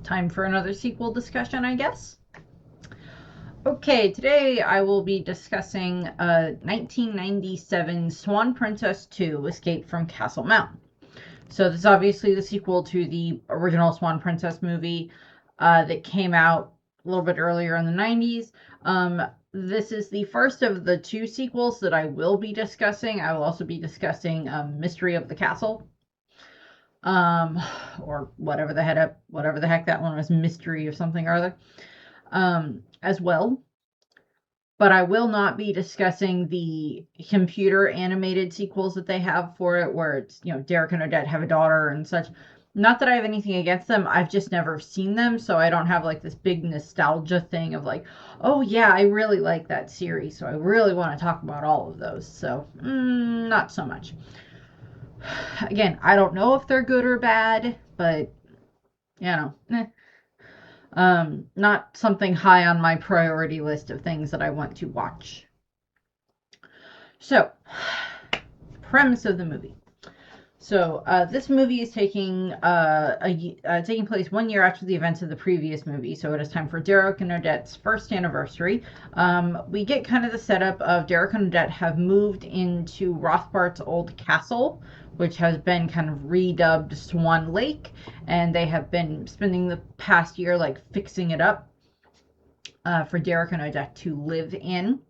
Time for another sequel discussion, I guess. Okay, today I will be discussing 1997 Swan Princess 2 Escape from Castle Mountain. So, this is obviously the sequel to the original Swan Princess movie that came out a little bit earlier in the 90s. This is the first of the two sequels that I will be discussing. I will also be discussing Mystery of the Castle. Or whatever the heck that one was, Mystery of something or other, as well. But I will not be discussing the computer animated sequels that they have for it, where it's, Derek and Odette have a daughter and such. Not that I have anything against them, I've just never seen them, so I don't have like this big nostalgia thing of like, oh yeah, I really like that series, so I really want to talk about all of those. So, not so much. Again, I don't know if they're good or bad, but not something high on my priority list of things that I want to watch. So, premise of the movie. So, this movie is taking place 1 year after the events of the previous movie. So it is time for Derek and Odette's first anniversary. We get kind of the setup of Derek and Odette have moved into Rothbart's old castle, which has been kind of redubbed Swan Lake, and they have been spending the past year like fixing it up for Derek and Odette to live in.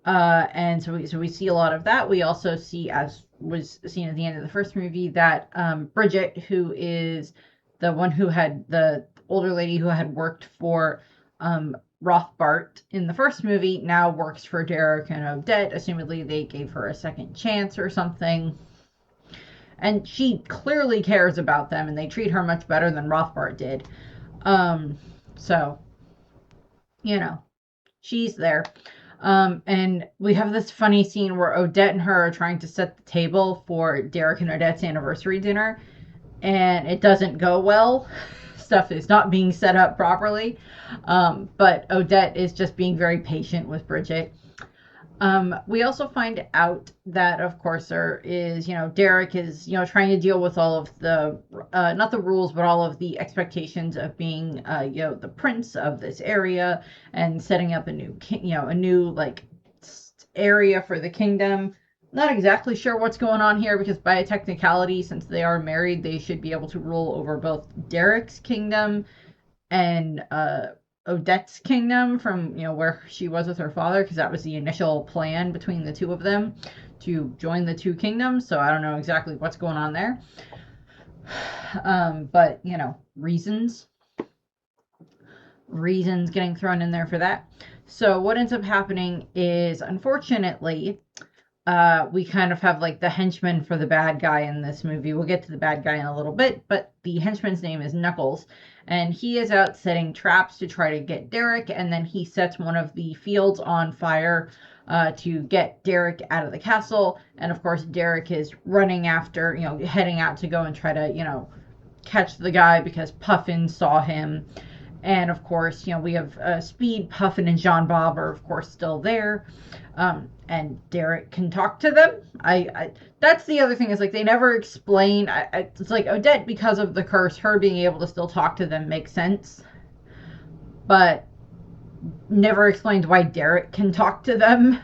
And so we see a lot of that. We also see, as was seen at the end of the first movie, that Bridget, who is the one who had the older lady who had worked for Rothbart in the first movie, now works for Derek and Odette. Assumedly, they gave her a second chance or something. And she clearly cares about them, and they treat her much better than Rothbart did. So, she's there. And we have this funny scene where Odette and her are trying to set the table for Derek and Odette's anniversary dinner, and it doesn't go well. Stuff is not being set up properly. But Odette is just being very patient with Bridget. We also find out that, of course, there is, Derek is, trying to deal with all of the, not the rules, but all of the expectations of being, the prince of this area and setting up a new, like, area for the kingdom. Not exactly sure what's going on here, because by a technicality, since they are married, they should be able to rule over both Derek's kingdom and, Odette's kingdom from, where she was with her father, because that was the initial plan between the two of them to join the two kingdoms. So I don't know exactly what's going on there. But, reasons getting thrown in there for that. So what ends up happening is, unfortunately, we kind of have like the henchman for the bad guy in this movie. We'll get to the bad guy in a little bit, but the henchman's name is Knuckles, and he is out setting traps to try to get Derek, and then he sets one of the fields on fire to get Derek out of the castle. And of course, Derek is running after, heading out to go and try to, catch the guy because Puffin saw him. And of course, we have Speed, Puffin, and Jean Bob are of course still there. And Derek can talk to them. That's the other thing, is like they never explain. It's like Odette, because of the curse, her being able to still talk to them makes sense, but never explains why Derek can talk to them.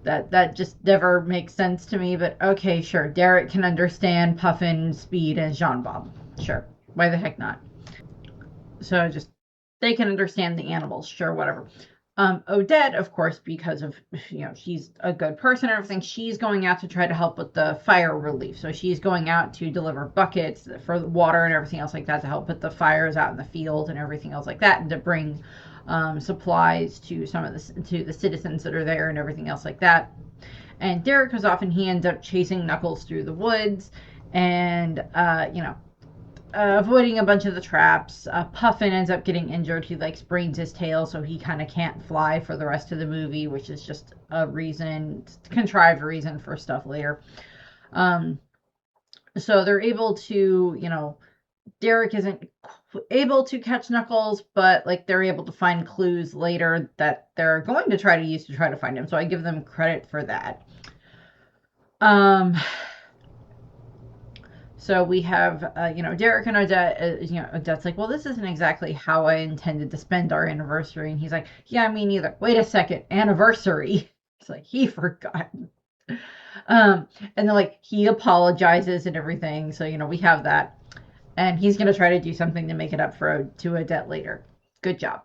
That just never makes sense to me. But okay, sure, Derek can understand Puffin, Speed, and Jean Bob. Sure, why the heck not? So just, they can understand the animals. Sure, whatever. Odette, of course, because of, she's a good person and everything, she's going out to try to help with the fire relief. So she's going out to deliver buckets for the water and everything else like that to help put the fires out in the field and everything else like that, and to bring supplies to to the citizens that are there and everything else like that. And Derek goes off and he ends up chasing Knuckles through the woods and, avoiding a bunch of the traps. Puffin ends up getting injured. He like sprains his tail, so he kind of can't fly for the rest of the movie, which is just a contrived reason for stuff later. So they're able to, Derek isn't able to catch Knuckles, but like they're able to find clues later that they're going to try to use to try to find him. So I give them credit for that. So we have, Derek and Odette. Odette's like, well, this isn't exactly how I intended to spend our anniversary, and he's like, yeah, me neither. Wait a second, anniversary. It's like he forgot. And then like he apologizes and everything. So we have that, and he's gonna try to do something to make it up to Odette later. Good job.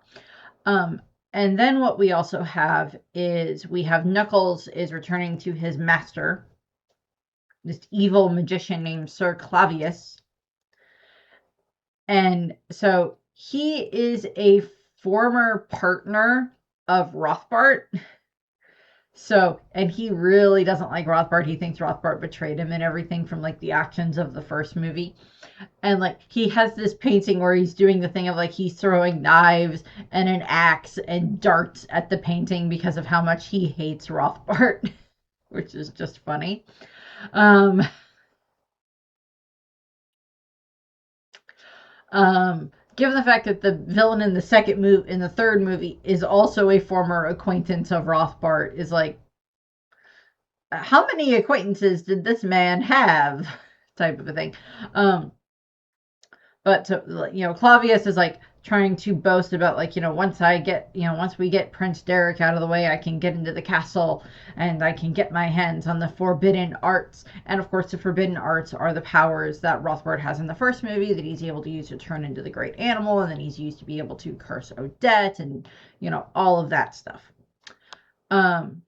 Um, and then what we also have is we have Knuckles is returning to his master, this evil magician named Sir Clavius. And so he is a former partner of Rothbart. So, and he really doesn't like Rothbart. He thinks Rothbart betrayed him and everything from like the actions of the first movie. And like he has this painting where he's doing the thing of like he's throwing knives and an axe and darts at the painting because of how much he hates Rothbart, which is just funny. Um, Given the fact that the villain in the third movie is also a former acquaintance of Rothbart, is like, how many acquaintances did this man have? Type of a thing. But Clavius is like trying to boast about like, once we get Prince Derek out of the way, I can get into the castle and I can get my hands on the forbidden arts. And of course, the forbidden arts are the powers that Rothbard has in the first movie that he's able to use to turn into the great animal, and then he's used to be able to curse Odette and all of that stuff. And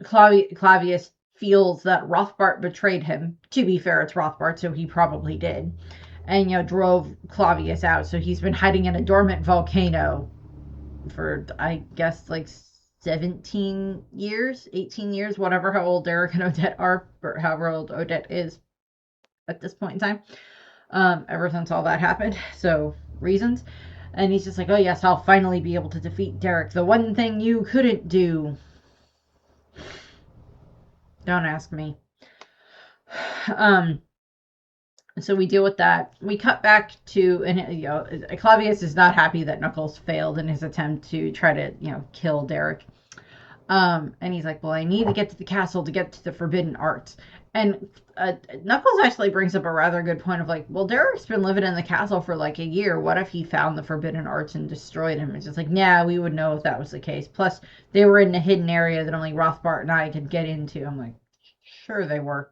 Clavius feels that Rothbart betrayed him. To be fair, it's Rothbart, so he probably did. And, drove Clavius out. So he's been hiding in a dormant volcano for, I guess, like 17 years, 18 years, whatever how old Derek and Odette are, or however old Odette is at this point in time. Ever since all that happened. So, reasons. And he's just like, oh, yes, I'll finally be able to defeat Derek. The one thing you couldn't do. Don't ask me. So we deal with that. We cut back to, and Clavius is not happy that Knuckles failed in his attempt to try to, kill Derek. And he's like, well, I need to get to the castle to get to the forbidden arts. And Knuckles actually brings up a rather good point of like, well, Derek's been living in the castle for like a year. What if he found the forbidden arts and destroyed him? It's just like, nah, we would know if that was the case. Plus, they were in a hidden area that only Rothbart and I could get into. I'm like, sure they were.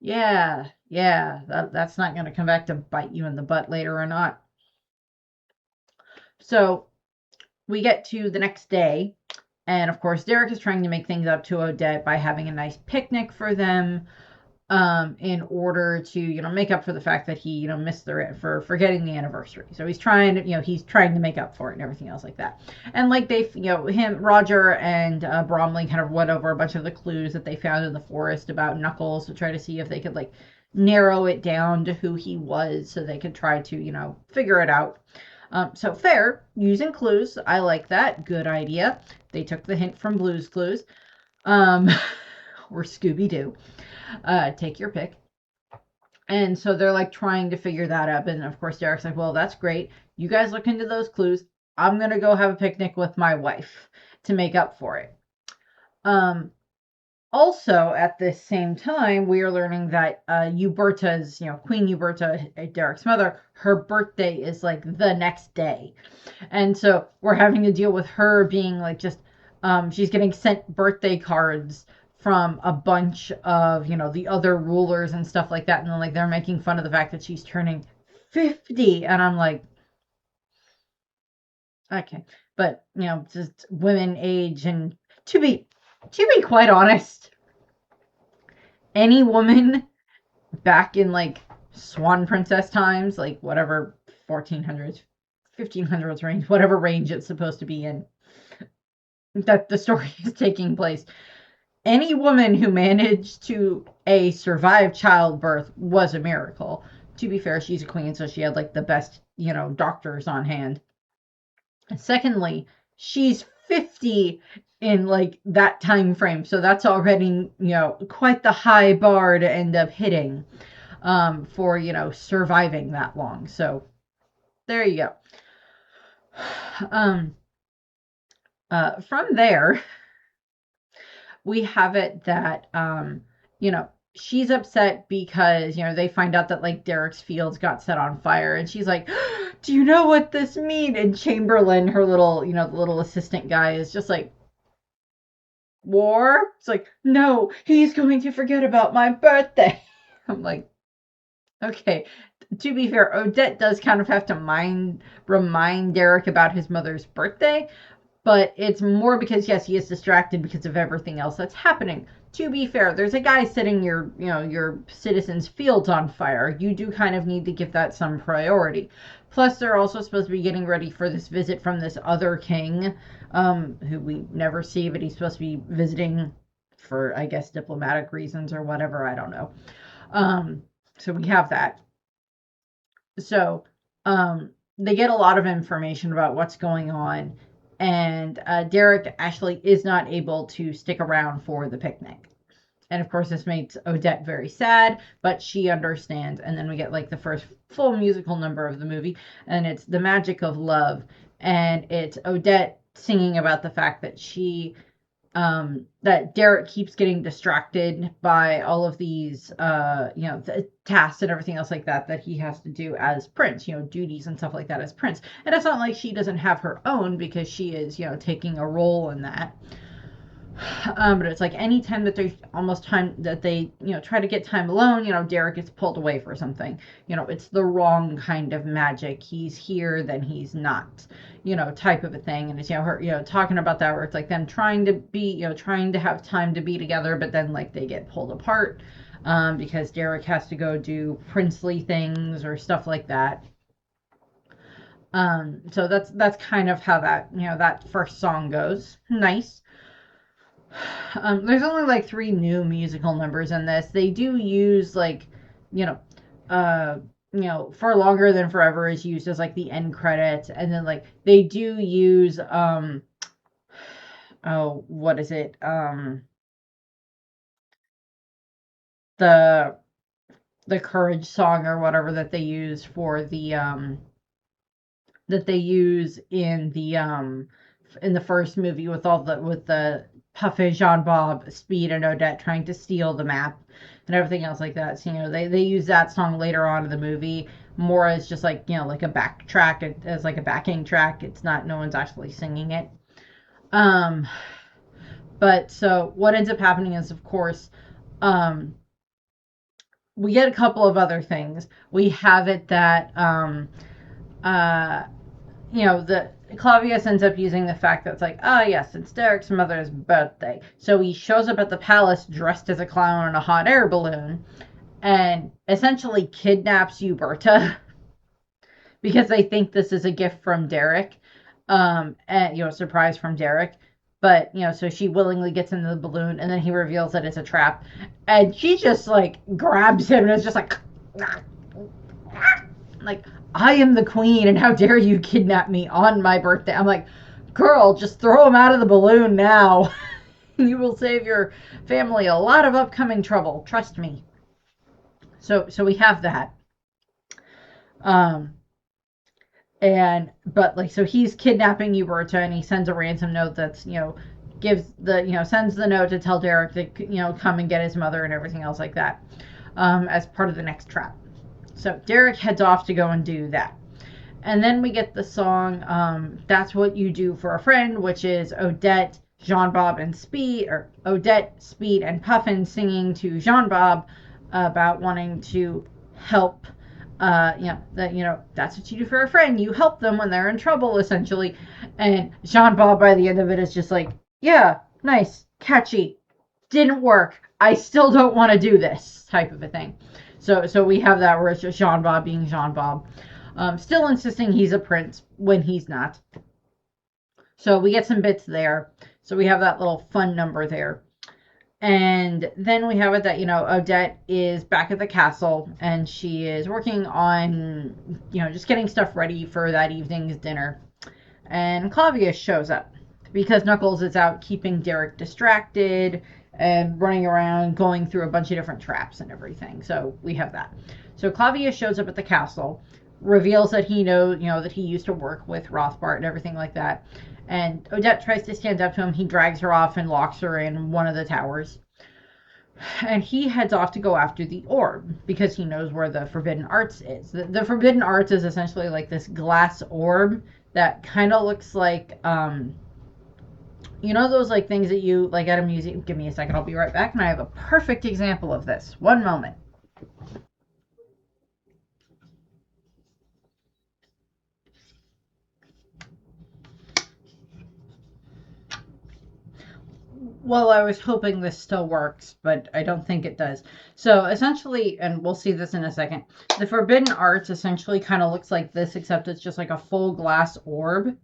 Yeah, that's not going to come back to bite you in the butt later or not. So we get to the next day, and of course, Derek is trying to make things up to Odette by having a nice picnic for them, in order to make up for the fact that he missed for forgetting the anniversary. So he's trying to make up for it and everything else like that. And like they Roger and Bromley kind of went over a bunch of the clues that they found in the forest about Knuckles to try to see if they could like narrow it down to who he was, so they could try to figure it out. So fair, using clues. I like that. Good idea. They took the hint from Blue's Clues. Or Scooby-Doo. Take your pick. And so they're like trying to figure that up. And of course, Derek's like, well, that's great. You guys look into those clues. I'm going to go have a picnic with my wife to make up for it. Also, at this same time, we are learning that Uberta's, Queen Uberta, Derek's mother, her birthday is like the next day. And so we're having to deal with her being like just, she's getting sent birthday cards from a bunch of, the other rulers and stuff like that. And then like they're making fun of the fact that she's turning 50. And I'm like, okay. But, just women age, and to be quite honest, any woman back in like Swan Princess times, like whatever 1400s, 1500s range, whatever range it's supposed to be in, that the story is taking place, any woman who managed to survive childbirth was a miracle. To be fair, she's a queen, so she had like the best, doctors on hand. Secondly, she's 50 in like that time frame, so that's already quite the high bar to end up hitting, for surviving that long. So there you go. From there, we have it that you know, she's upset because, they find out that like Derek's fields got set on fire, and she's like, do you know what this means? And Chamberlain, her little, the little assistant guy, is just like, war? It's like, no, he's going to forget about my birthday. I'm like, okay. To be fair, Odette does kind of have to remind Derek about his mother's birthday, but it's more because, yes, he is distracted because of everything else that's happening. To be fair, there's a guy setting your citizens' fields on fire. You do kind of need to give that some priority. Plus, they're also supposed to be getting ready for this visit from this other king, who we never see, but he's supposed to be visiting for, I guess, diplomatic reasons or whatever. I don't know. So we have that. So, they get a lot of information about what's going on, and Derek actually is not able to stick around for the picnic. And of course, this makes Odette very sad, but she understands. And then we get like the first full musical number of the movie, and it's The Magic of Love. And it's Odette singing about the fact that that Derek keeps getting distracted by all of these, the tasks and everything else like that he has to do as prince, duties and stuff like that as prince. And it's not like she doesn't have her own, because she is, taking a role in that. But it's like anytime that there's almost time that they, try to get time alone, Derek gets pulled away for something. It's the wrong kind of magic. He's here, then he's not, type of a thing. And it's, her, talking about that, where it's like them trying to have time to be together, but then like they get pulled apart, because Derek has to go do princely things or stuff like that. So that's kind of how that, that first song goes. Nice. There's only like three new musical numbers in this. They do use like, you know, uh, For Longer Than Forever is used as like the end credits, and then like they do use oh, what is it? The Courage song or whatever that they use for the that they use in the first movie with the Puffy, Jean Bob, Speed, and Odette trying to steal the map and everything else like that. So, they use that song later on in the movie more as just like, like a backtrack, as like a backing track. It's not, no one's actually singing it. Um, but so what ends up happening is, of course, um, we get a couple of other things. We have it that, uh, the Clavius ends up using the fact that it's like, oh yes, it's Derek's mother's birthday. So he shows up at the palace dressed as a clown on a hot air balloon and essentially kidnaps Uberta because they think this is a gift from Derek. And surprise from Derek. But, so she willingly gets into the balloon, and then he reveals that it's a trap. And she just like grabs him and is just like, I am the queen, and how dare you kidnap me on my birthday? I'm like, girl, just throw him out of the balloon now. You will save your family a lot of upcoming trouble. Trust me. So we have that. So he's kidnapping Uberta, and he sends a ransom note that's, sends the note to tell Derek to, come and get his mother and everything else like that, as part of the next trap. So Derek heads off to go and do that. And then we get the song, That's What You Do for a Friend, which is Odette, Jean Bob, and Speed, or Odette, Speed, and Puffin singing to Jean Bob about wanting to help, that's what you do for a friend. You help them when they're in trouble, essentially. And Jean Bob, by the end of it, is just like, yeah, nice, catchy, didn't work. I still don't want to do this, type of a thing. So we have that where it's just Jean Bob being Jean Bob. Still insisting he's a prince when he's not. So we get some bits there. So we have that little fun number there. And then we have it that, Odette is back at the castle, and she is working on, just getting stuff ready for that evening's dinner. And Clavius shows up because Knuckles is out keeping Derek distracted and running around going through a bunch of different traps and everything. So we have that. So Clavius shows up at the castle, reveals that he knows, that he used to work with Rothbart and everything like that. And Odette tries to stand up to him. He drags her off and locks her in one of the towers. And he heads off to go after the orb because he knows where the Forbidden Arts is. The Forbidden Arts is essentially like this glass orb that kind of looks like you know those like things that you like at a museum. Give me a second, I'll be right back, and I have a perfect example of this. One moment. Well, I was hoping this still works, but I don't think it does. So essentially, and we'll see this in a second, the Forbidden Arts essentially kind of looks like this, except it's just like a full glass orb.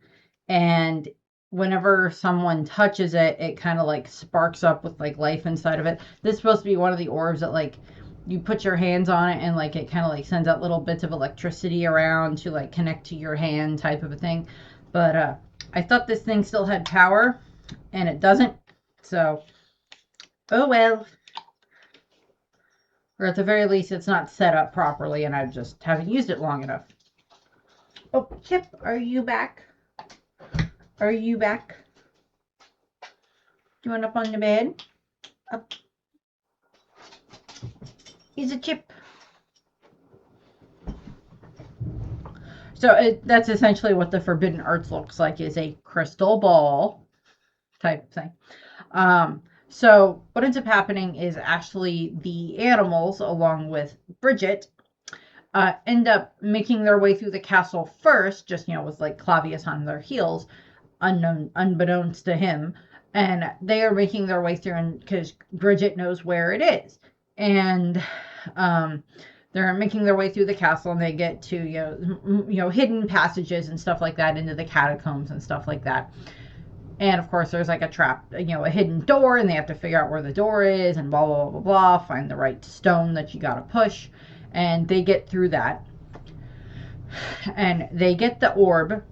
And whenever someone touches it, it kind of like sparks up with like life inside of it. This is supposed to be one of the orbs that like you put your hands on it and like it kind of like sends out little bits of electricity around to like connect to your hand type of a thing. But I thought this thing still had power and it doesn't. So, oh well. Or at the very least, it's not set up properly and I just haven't used it long enough. Oh, Chip, are you back? Are you back? You want up on the bed? Up. He's a Chip. So that's essentially what the Forbidden Arts looks like, is a crystal ball type thing. So what ends up happening is actually the animals, along with Bridget, end up making their way through the castle first, just, with like Clavius on their heels, unbeknownst to him. And they are making their way through, and because Bridget knows where it is. And they're making their way through the castle, and they get to hidden passages and stuff like that into the catacombs and stuff like that. And of course, there's like a trap, a hidden door, and they have to figure out where the door is, and blah blah blah blah blah. Find the right stone that you gotta push, and they get through that, and they get the orb,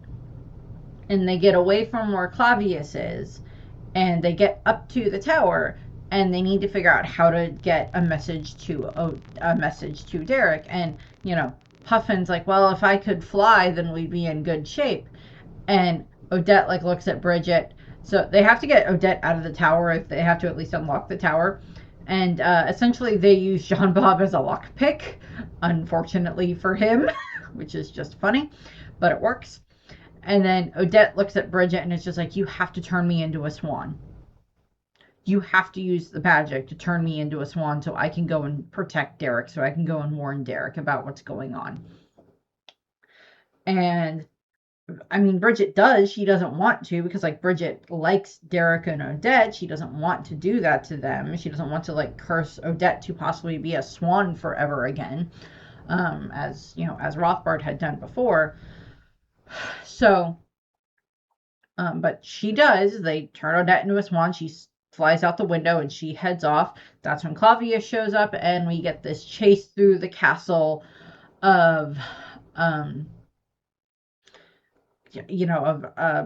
and they get away from where Clavius is, and they get up to the tower, and they need to figure out how to get a message to Derek. And Puffin's like, well, if I could fly, then we'd be in good shape. And Odette like looks at Bridget. So they have to get Odette out of the tower. If they have to at least unlock the tower. And essentially they use Jean Bob as a lockpick, unfortunately for him, which is just funny, but it works. And then Odette looks at Bridget and it's just like, you have to turn me into a swan. You have to use the magic to turn me into a swan so I can go and protect Derek, so I can go and warn Derek about what's going on. And I mean, Bridget does. She doesn't want to, because like Bridget likes Derek and Odette. She doesn't want to do that to them. She doesn't want to like curse Odette to possibly be a swan forever again, as Rothbard had done before. So, but she does. They turn Odette into a swan. She flies out the window and she heads off. That's when Clavius shows up, and we get this chase through the castle of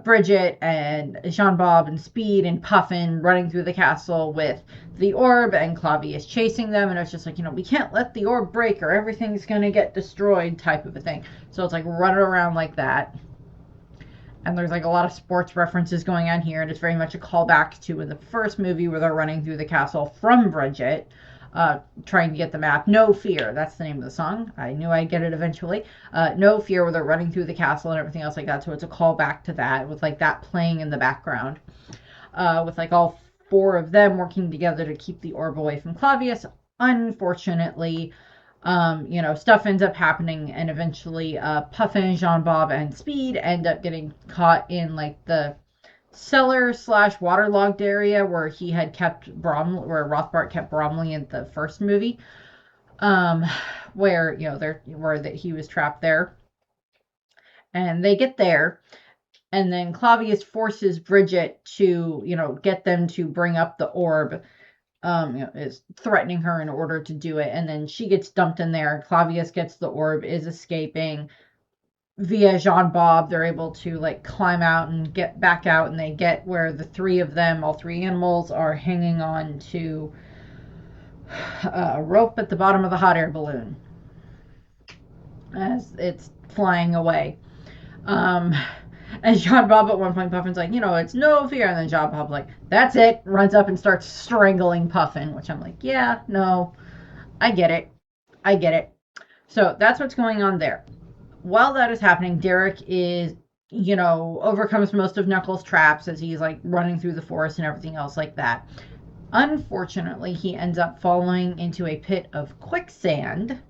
Bridget and Jean Bob and Speed and Puffin running through the castle with the orb, and Clavius chasing them. And it's just like, we can't let the orb break or everything's going to get destroyed type of a thing. So it's like running around like that. And there's like a lot of sports references going on here. And it's very much a callback to in the first movie where they're running through the castle from Bridget. Trying to get the map. No Fear, that's the name of the song. I knew I'd get it eventually. No Fear, where they're running through the castle and everything else like that. So it's a callback to that, with like that playing in the background, with like all four of them working together to keep the orb away from Clavius. Unfortunately, stuff ends up happening, and eventually Puffin, Jean Bob, and Speed end up getting caught in like the cellar / waterlogged area where he had kept where Rothbart kept Bromley in the first movie, where he was trapped there. And they get there, and then Clavius forces Bridget to get them to bring up the orb. Is threatening her in order to do it, and then she gets dumped in there. Clavius gets the orb, is escaping. Via Jean Bob, they're able to like climb out and get back out, and they get where the three of them, all three animals, are hanging on to a rope at the bottom of the hot air balloon as it's flying away. And John Bob at one point, Puffin's like, it's no fear. And then John Bob's like, that's it. Runs up and starts strangling Puffin, which I'm like, yeah, no, I get it. I get it. So that's what's going on there. While that is happening, Derek is, overcomes most of Knuckles' traps as he's like running through the forest and everything else like that. Unfortunately, he ends up falling into a pit of quicksand.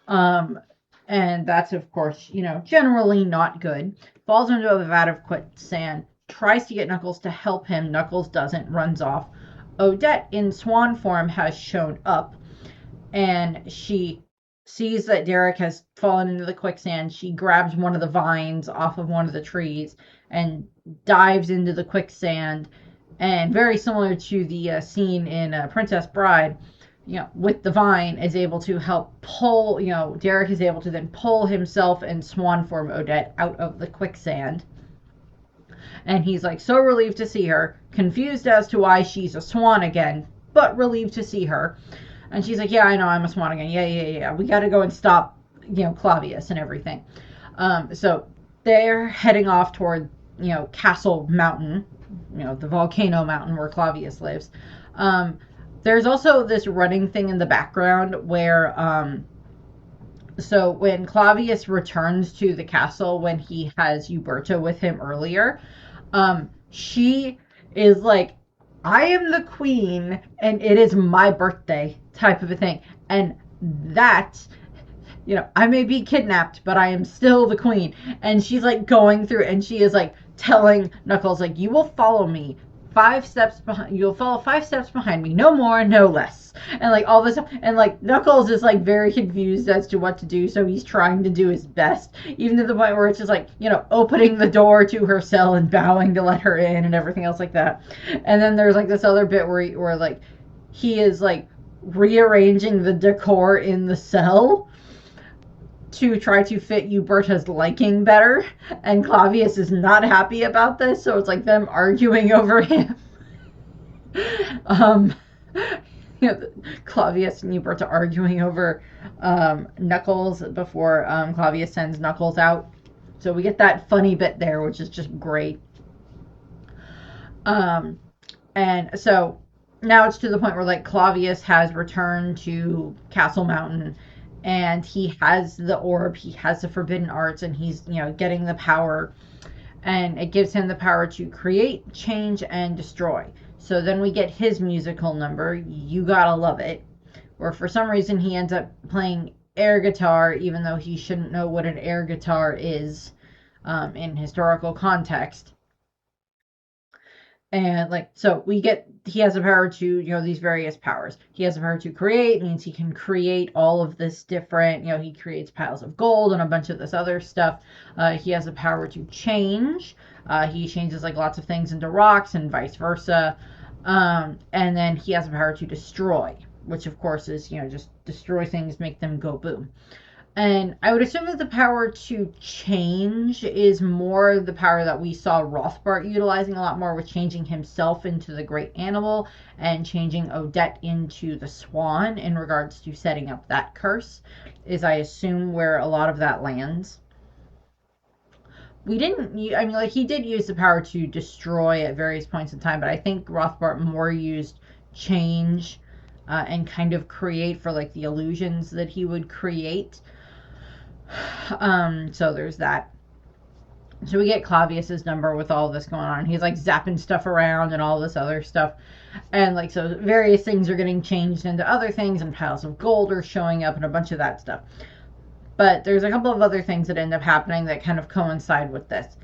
Um, and that's, of course, generally not good. Falls into a vat of quicksand, tries to get Knuckles to help him. Knuckles doesn't, runs off. Odette in Swan form has shown up, and she sees that Derek has fallen into the quicksand. She grabs one of the vines off of one of the trees and dives into the quicksand. And very similar to the scene in Princess Bride, with the vine, is able to help pull, Derek is able to then pull himself and Swan form Odette out of the quicksand. And he's like so relieved to see her, confused as to why she's a swan again, but relieved to see her. And she's like, yeah, I know, I'm a swan again. Yeah. We got to go and stop, Clavius and everything. So they're heading off toward, Castle Mountain, the volcano mountain where Clavius lives. There's also this running thing in the background where, so when Clavius returns to the castle, when he has Uberta with him earlier, she is like, I am the queen and it is my birthday type of a thing. And that, I may be kidnapped, but I am still the queen. And she's like going through and she is like telling Knuckles, like, you will follow me 5 steps behind, you'll follow 5 steps behind me, no more, no less. And like all this, and like Knuckles is like very confused as to what to do, so he's trying to do his best, even to the point where it's just like, opening the door to her cell and bowing to let her in and everything else like that. And then there's like this other bit where like he is like rearranging the decor in the cell to try to fit Uberta's liking better, and Clavius is not happy about this, so it's like them arguing over him. Clavius and Uberta arguing over Knuckles before Clavius sends Knuckles out. So we get that funny bit there, which is just great. And so now it's to the point where like Clavius has returned to Castle Mountain, and he has the orb, he has the forbidden arts, and he's getting the power, and it gives him the power to create, change, and destroy. So then we get his musical number, You Gotta Love It, where for some reason he ends up playing air guitar, even though he shouldn't know what an air guitar is in historical context. And like, so he has the power to, these various powers. He has the power to create, means he can create all of this different, he creates piles of gold and a bunch of this other stuff. He has the power to change. He changes like lots of things into rocks and vice versa. And then he has the power to destroy, which of course is, just destroy things, make them go boom. And I would assume that the power to change is more the power that we saw Rothbart utilizing a lot more, with changing himself into the great animal and changing Odette into the swan in regards to setting up that curse, is I assume where a lot of that lands. He did use the power to destroy at various points in time, but I think Rothbart more used change and kind of create for like the illusions that he would create. So there's that. So we get Clavius's number with all this going on. He's like zapping stuff around and all this other stuff. And like, so various things are getting changed into other things, and piles of gold are showing up and a bunch of that stuff. But there's a couple of other things that end up happening that kind of coincide with this.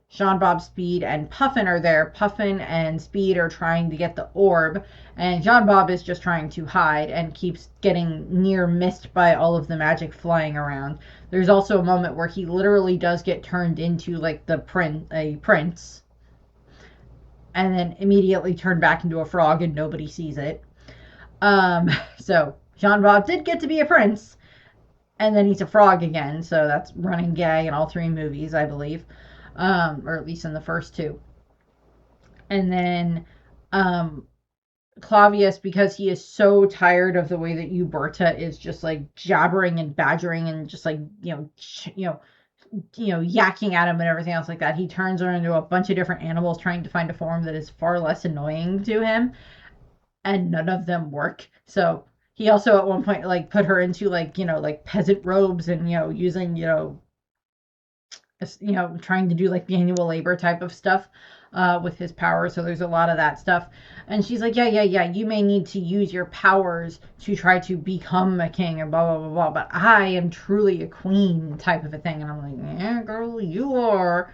Sean Bob, Speed, and Puffin are there. Puffin and Speed are trying to get the orb, and Sean Bob is just trying to hide and keeps getting near missed by all of the magic flying around. There's also a moment where he literally does get turned into like a prince, and then immediately turned back into a frog, and nobody sees it. So Sean Bob did get to be a prince, and then he's a frog again, so that's running gag in all 3 movies, I believe. Or at least in the first 2. And then Clavius, because he is so tired of the way that Uberta is just like jabbering and badgering and just like yakking at him and everything else like that, he turns her into a bunch of different animals trying to find a form that is far less annoying to him, and none of them work. So he also at one point like put her into like like peasant robes and using trying to do like manual labor type of stuff with his power. So there's a lot of that stuff. And she's like, yeah, you may need to use your powers to try to become a king and blah, blah, blah, blah. But I am truly a queen type of a thing. And I'm like, yeah, girl, you are.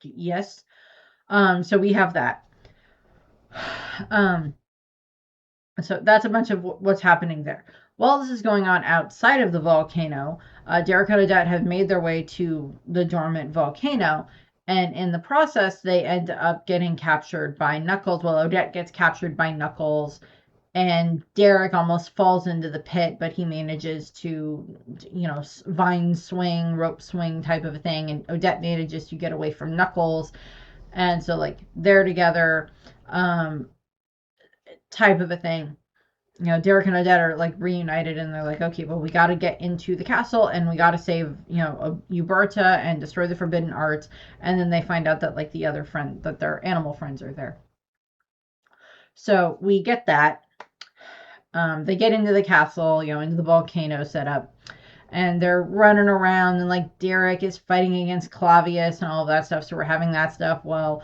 Yes. So we have that. Um, so that's a bunch of what's happening there. While this is going on outside of the volcano, Derek and Odette have made their way to the dormant volcano, and in the process, they end up getting captured by Knuckles. Well, Odette gets captured by Knuckles, and Derek almost falls into the pit, but he manages to, vine swing, rope swing type of a thing, and Odette manages to get away from Knuckles, and so like they're together. Type of a thing. Derek and Odette are like reunited, and they're like, okay, well, we got to get into the castle and we got to save, Uberta and destroy the forbidden arts. And then they find out that like the other friend, that their animal friends are there. So we get that. They get into the castle, into the volcano setup, and they're running around, and like Derek is fighting against Clavius and all of that stuff. So we're having that stuff while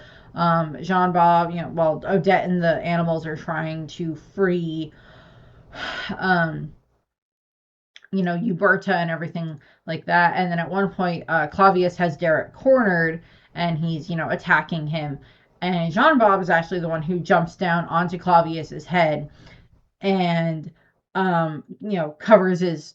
Jean Bob, while Odette and the animals are trying to free Uberta and everything like that. And then at one point, Clavius has Derek cornered, and he's, attacking him. And Jean Bob is actually the one who jumps down onto Clavius's head and covers his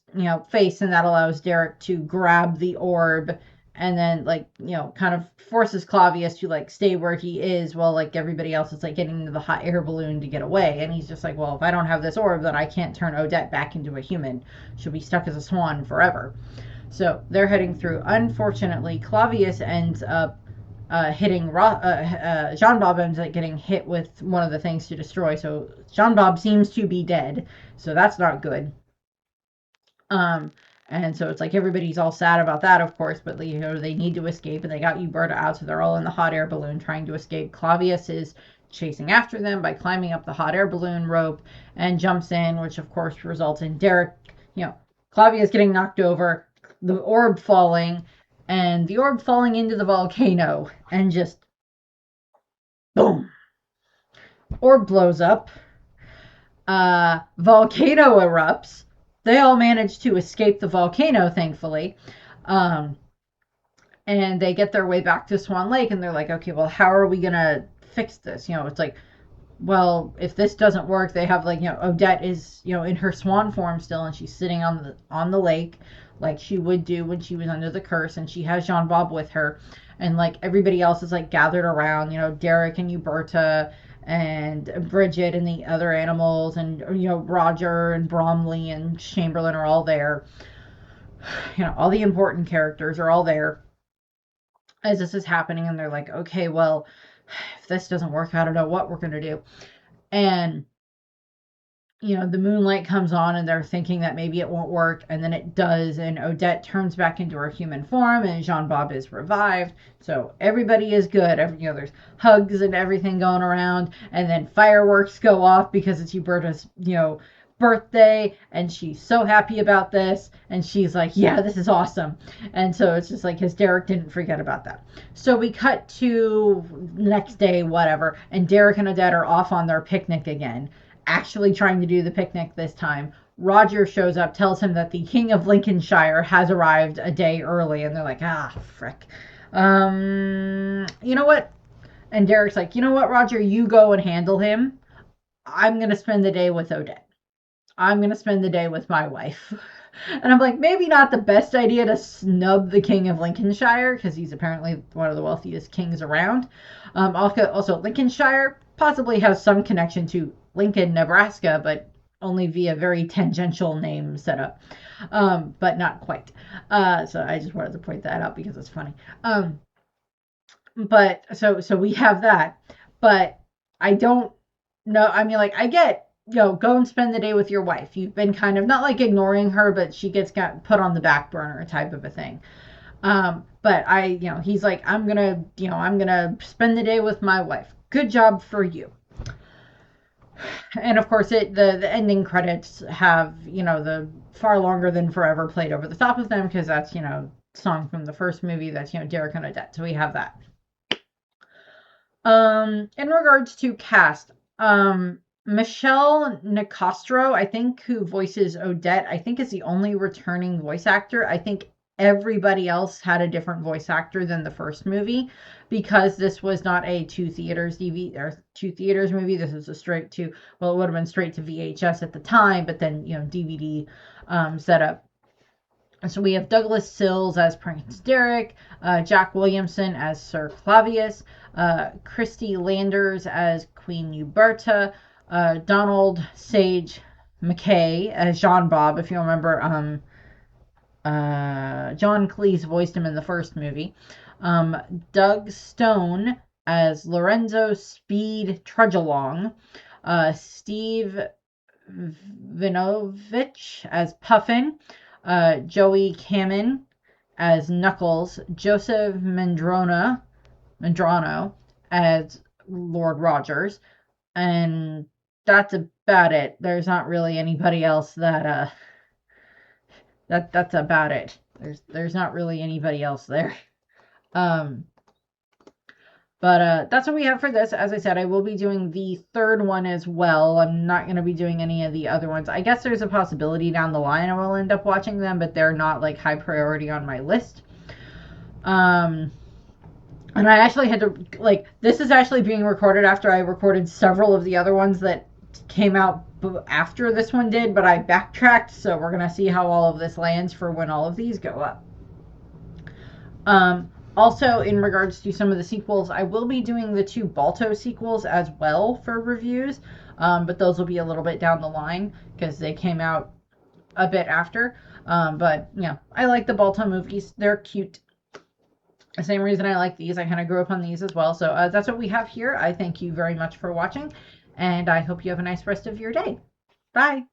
face, and that allows Derek to grab the orb, and then like kind of forces Clavius to like stay where he is while like everybody else is like getting into the hot air balloon to get away. And he's just like, well, if I don't have this orb, then I can't turn Odette back into a human. She'll be stuck as a swan forever. So they're heading through. Unfortunately, Clavius ends up hitting Jean Bob, ends up getting hit with one of the things to destroy. So Jean Bob seems to be dead. So that's not good. And so it's like everybody's all sad about that, of course, but they need to escape, and they got Uberta out, so they're all in the hot air balloon trying to escape. Clavius is chasing after them by climbing up the hot air balloon rope and jumps in, which of course results in Derek, Clavius getting knocked over, the orb falling, and the orb falling into the volcano, and just boom. Orb blows up. Volcano erupts. They all manage to escape the volcano, thankfully. And they get their way back to Swan Lake, and they're like, okay, well, how are we going to fix this? It's like, well, if this doesn't work, they have like, Odette is, in her swan form still, and she's sitting on the lake like she would do when she was under the curse, and she has Jean Bob with her, and like everybody else is like gathered around, Derek and Uberta and Bridget and the other animals, and Roger and Bromley and Chamberlain are all there. All the important characters are all there as this is happening, and they're like, okay, well, if this doesn't work, I don't know what we're gonna do. And the moonlight comes on, and they're thinking that maybe it won't work, and then it does, and Odette turns back into her human form, and Jean Bob is revived. So everybody is good. There's hugs and everything going around, and then fireworks go off because it's Uberta's, birthday, and she's so happy about this, and she's like, yeah, this is awesome. And so it's just like, because Derek didn't forget about that. So we cut to the next day, whatever, and Derek and Odette are off on their picnic again, actually trying to do the picnic this time. Roger shows up, tells him that the King of Lincolnshire has arrived a day early, and they're like, frick. You know what? And Derek's like, you know what, Roger, you go and handle him. I'm going to spend the day with Odette. I'm going to spend the day with my wife. And I'm like, maybe not the best idea to snub the King of Lincolnshire, because he's apparently one of the wealthiest kings around. Also, Lincolnshire possibly has some connection to Lincoln, Nebraska, but only via very tangential name setup, but not quite. So I just wanted to point that out because it's funny. But so we have that, but I don't know. I mean, like, I get go and spend the day with your wife. You've been kind of not like ignoring her, but she got put on the back burner type of a thing. But he's like, I'm gonna spend the day with my wife. Good job for you. And of course, the ending credits have the far longer than forever played over the top of them because that's song from the first movie. That's Derek and Odette. So we have that. In regards to cast, Michelle Nicastro, I think, who voices Odette, I think is the only returning voice actor. I think everybody else had a different voice actor than the first movie because this was not a two theaters DVD or two theaters movie. This was a straight to, well, it would have been straight to VHS at the time, but then DVD setup. So we have Douglas Sills as Prince Derek, Jack Williamson as Sir Clavius, Christy Landers as Queen Uberta, Donald Sage McKay as Jean Bob. If you remember, John Cleese voiced him in the first movie. Doug Stone as Lorenzo Speed Trudgealong, Steve Vinovich as Puffin, Joey Kamen as Knuckles, Joseph Mandrano as Lord Rogers, and that's about it. There's not really anybody else that's about it. There's not really anybody else there. But that's what we have for this. As I said, I will be doing the third one as well. I'm not going to be doing any of the other ones. I guess there's a possibility down the line I will end up watching them, but they're not like high priority on my list. And I actually had to, like, this is actually being recorded after I recorded several of the other ones that came out after this one did, but I backtracked, so we're going to see how all of this lands for when all of these go up. Also, in regards to some of the sequels, I will be doing the 2 Balto sequels as well for reviews, but those will be a little bit down the line because they came out a bit after. But, I like the Balto movies. They're cute. The same reason I like these. I kind of grew up on these as well. So that's what we have here. I thank you very much for watching, and I hope you have a nice rest of your day. Bye.